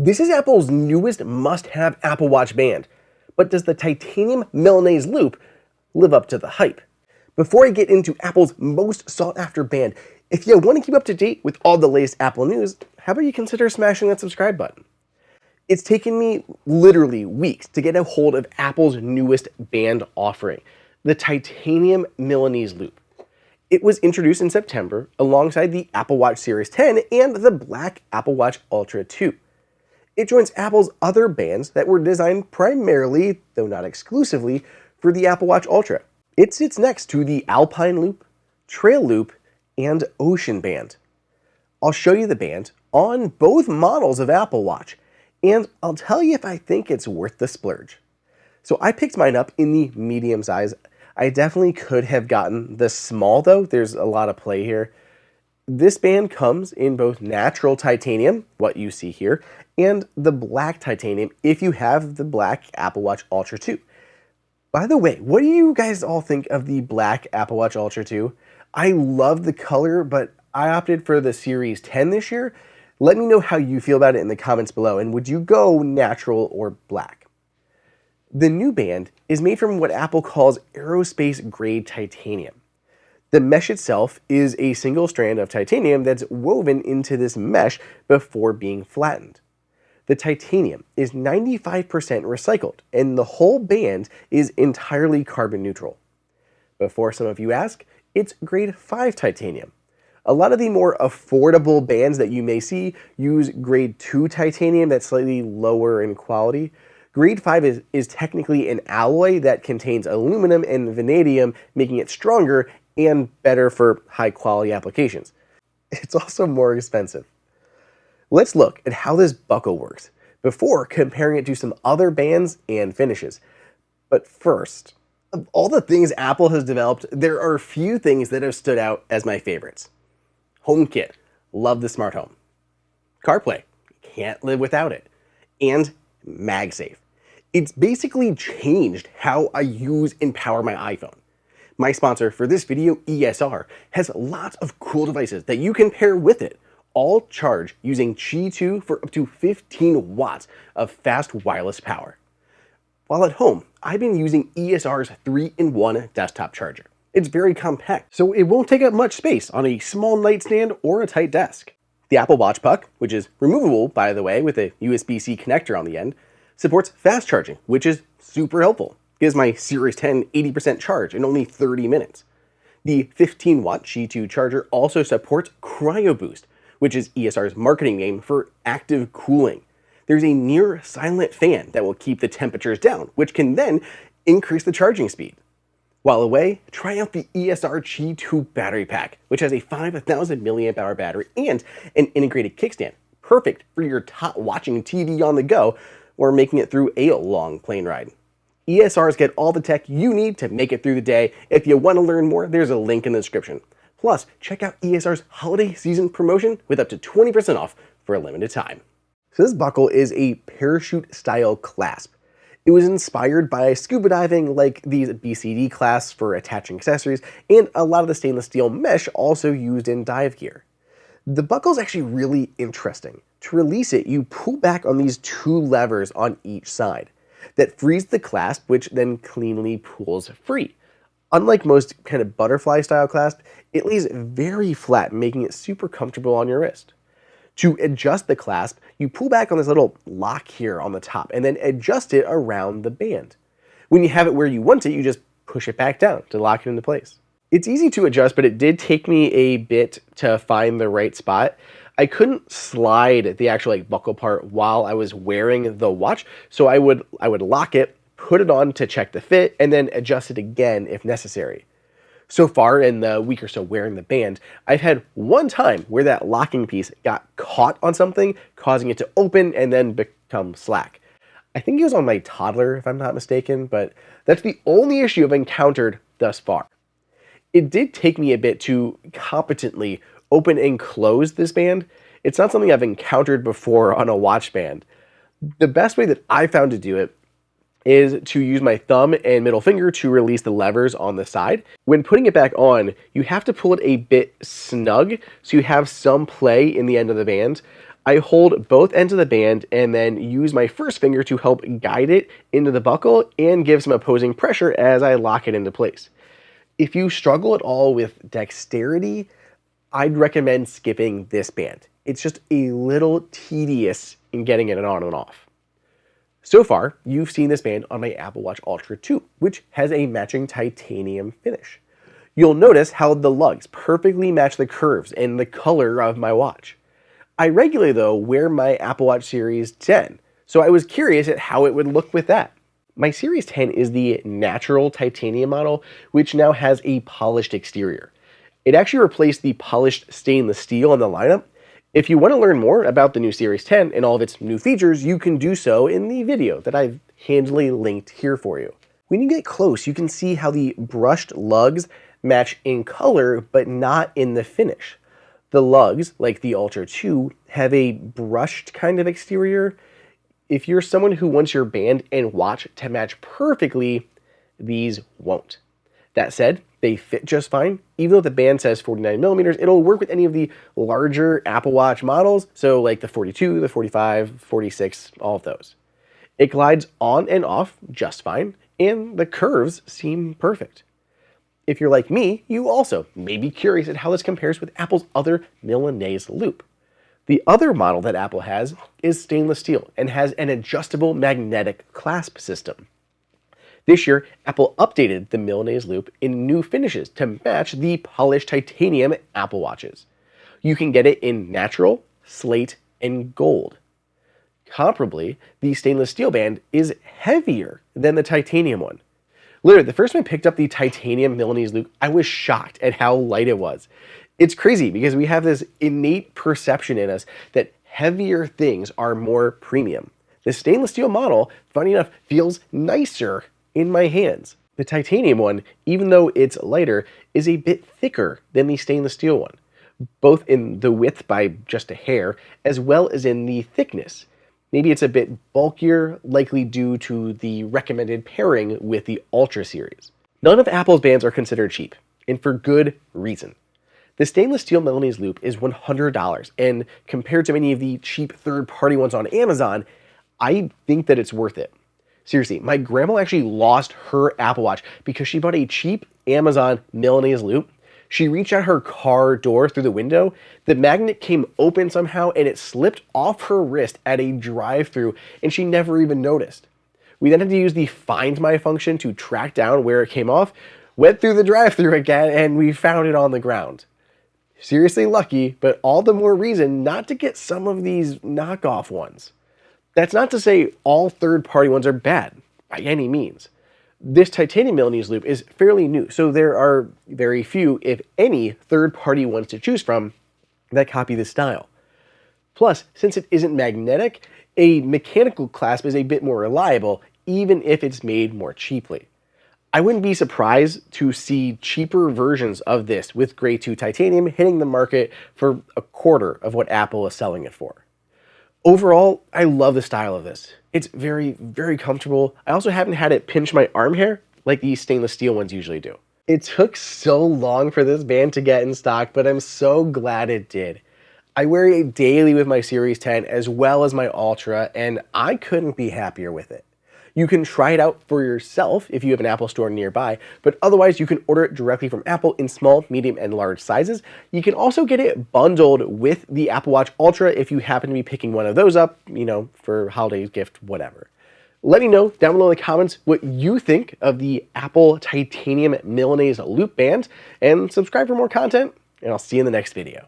This is Apple's newest must-have Apple Watch band, but does the Titanium Milanese loop live up to the hype? Before I get into Apple's most sought-after band, if you want to keep up to date with all the latest Apple news, how about you consider smashing that subscribe button? It's taken me literally weeks to get a hold of Apple's newest band offering, the Titanium Milanese loop. It was introduced in September alongside the Apple Watch Series 10 and the black Apple Watch Ultra 2. It joins Apple's other bands that were designed primarily, though not exclusively, for the Apple Watch Ultra. It sits next to the Alpine Loop, Trail Loop, and Ocean Band. I'll show you the band on both models of Apple Watch, and I'll tell you if I think it's worth the splurge. So I picked mine up in the medium size. I definitely could have gotten the small though, there's a lot of play here. This band comes in both natural titanium, what you see here, and the black titanium if you have the black Apple Watch Ultra 2. By the way, what do you guys all think of the black Apple Watch Ultra 2? I love the color, but I opted for the Series 10 this year. Let me know how you feel about it in the comments below, and would you go natural or black? The new band is made from what Apple calls aerospace-grade titanium. The mesh itself is a single strand of titanium that's woven into this mesh before being flattened. The titanium is 95% recycled, and the whole band is entirely carbon neutral. Before some of you ask, it's grade 5 titanium. A lot of the more affordable bands that you may see use grade 2 titanium that's slightly lower in quality. Grade 5 is technically an alloy that contains aluminum and vanadium, making it stronger and better for high-quality applications. It's also more expensive. Let's look at how this buckle works before comparing it to some other bands and finishes. But first, of all the things Apple has developed, there are a few things that have stood out as my favorites. HomeKit, love the smart home. CarPlay, can't live without it. And MagSafe. It's basically changed how I use and power my iPhone. My sponsor for this video, ESR, has lots of cool devices that you can pair with it, all charge using Qi 2 for up to 15 watts of fast wireless power. While at home, I've been using ESR's 3-in-1 desktop charger. It's very compact, so it won't take up much space on a small nightstand or a tight desk. The Apple Watch Puck, which is removable by the way with a USB-C connector on the end, supports fast charging, which is super helpful. Gives my Series 10 80% charge in only 30 minutes. The 15-watt Qi 2 charger also supports Cryo Boost, which is ESR's marketing name for active cooling. There's a near silent fan that will keep the temperatures down, which can then increase the charging speed. While away, try out the ESR Qi 2 battery pack, which has a 5,000 mAh battery and an integrated kickstand, perfect for your watching TV on the go or making it through a long plane ride. ESR's get all the tech you need to make it through the day. If you want to learn more, there's a link in the description. Plus, check out ESR's holiday season promotion with up to 20% off for a limited time. So this buckle is a parachute-style clasp. It was inspired by scuba diving, like these BCD clasps for attaching accessories, and a lot of the stainless steel mesh also used in dive gear. The buckle is actually really interesting. To release it, you pull back on these two levers on each side that frees the clasp, which then cleanly pulls free. Unlike most kind of butterfly-style clasp, it lays very flat, making it super comfortable on your wrist. To adjust the clasp, you pull back on this little lock here on the top and then adjust it around the band. When you have it where you want it, you just push it back down to lock it into place. It's easy to adjust, but it did take me a bit to find the right spot. I couldn't slide the actual buckle part while I was wearing the watch, so I would lock it, put it on to check the fit, and then adjust it again if necessary. So far in the week or so wearing the band, I've had one time where that locking piece got caught on something, causing it to open and then become slack. I think it was on my toddler, if I'm not mistaken, but that's the only issue I've encountered thus far. It did take me a bit to competently open and close this band. It's not something I've encountered before on a watch band. The best way that I found to do it is to use my thumb and middle finger to release the levers on the side. When putting it back on, you have to pull it a bit snug so you have some play in the end of the band. I hold both ends of the band and then use my first finger to help guide it into the buckle and give some opposing pressure as I lock it into place. If you struggle at all with dexterity, I'd recommend skipping this band. It's just a little tedious in getting it on and off. So far, you've seen this band on my Apple Watch Ultra 2, which has a matching titanium finish. You'll notice how the lugs perfectly match the curves and the color of my watch. I regularly, though, wear my Apple Watch Series 10, so I was curious at how it would look with that. My Series 10 is the natural titanium model, which now has a polished exterior. It actually replaced the polished stainless steel in the lineup. If you want to learn more about the new Series 10 and all of its new features, you can do so in the video that I've handily linked here for you. When you get close, you can see how the brushed lugs match in color, but not in the finish. The lugs, like the Ultra 2, have a brushed kind of exterior. If you're someone who wants your band and watch to match perfectly, these won't. That said, they fit just fine. Even though the band says 49 millimeters, it'll work with any of the larger Apple Watch models, so like the 42, the 45, 46, all of those. It glides on and off just fine, and the curves seem perfect. If you're like me, you also may be curious at how this compares with Apple's other Milanese loop. The other model that Apple has is stainless steel and has an adjustable magnetic clasp system. This year, Apple updated the Milanese loop in new finishes to match the polished titanium Apple Watches. You can get it in natural, slate, and gold. Comparably, the stainless steel band is heavier than the titanium one. Literally, the first time I picked up the titanium Milanese loop, I was shocked at how light it was. It's crazy because we have this innate perception in us that heavier things are more premium. The stainless steel model, funny enough, feels nicer in my hands. The titanium one, even though it's lighter, is a bit thicker than the stainless steel one, both in the width by just a hair, as well as in the thickness. Maybe it's a bit bulkier, likely due to the recommended pairing with the Ultra series. None of Apple's bands are considered cheap, and for good reason. The stainless steel Milanese loop is $100, and compared to many of the cheap third-party ones on Amazon, I think that it's worth it. Seriously, my grandma actually lost her Apple Watch because she bought a cheap Amazon Milanese loop. She reached out her car door through the window, the magnet came open somehow, and it slipped off her wrist at a drive-thru, and she never even noticed. We then had to use the Find My function to track down where it came off, went through the drive-thru again, and we found it on the ground. Seriously lucky, but all the more reason not to get some of these knockoff ones. That's not to say all third-party ones are bad, by any means. This titanium Milanese loop is fairly new, so there are very few, if any, third-party ones to choose from that copy this style. Plus, since it isn't magnetic, a mechanical clasp is a bit more reliable, even if it's made more cheaply. I wouldn't be surprised to see cheaper versions of this with Grade 2 titanium hitting the market for a quarter of what Apple is selling it for. Overall, I love the style of this. It's very, very comfortable. I also haven't had it pinch my arm hair like these stainless steel ones usually do. It took so long for this band to get in stock, but I'm so glad it did. I wear it daily with my Series 10 as well as my Ultra, and I couldn't be happier with it. You can try it out for yourself if you have an Apple store nearby, but otherwise you can order it directly from Apple in small, medium, and large sizes. You can also get it bundled with the Apple Watch Ultra if you happen to be picking one of those up, for holiday gift, whatever. Let me know down below in the comments what you think of the Apple Titanium Milanese Loop Band, and subscribe for more content, and I'll see you in the next video.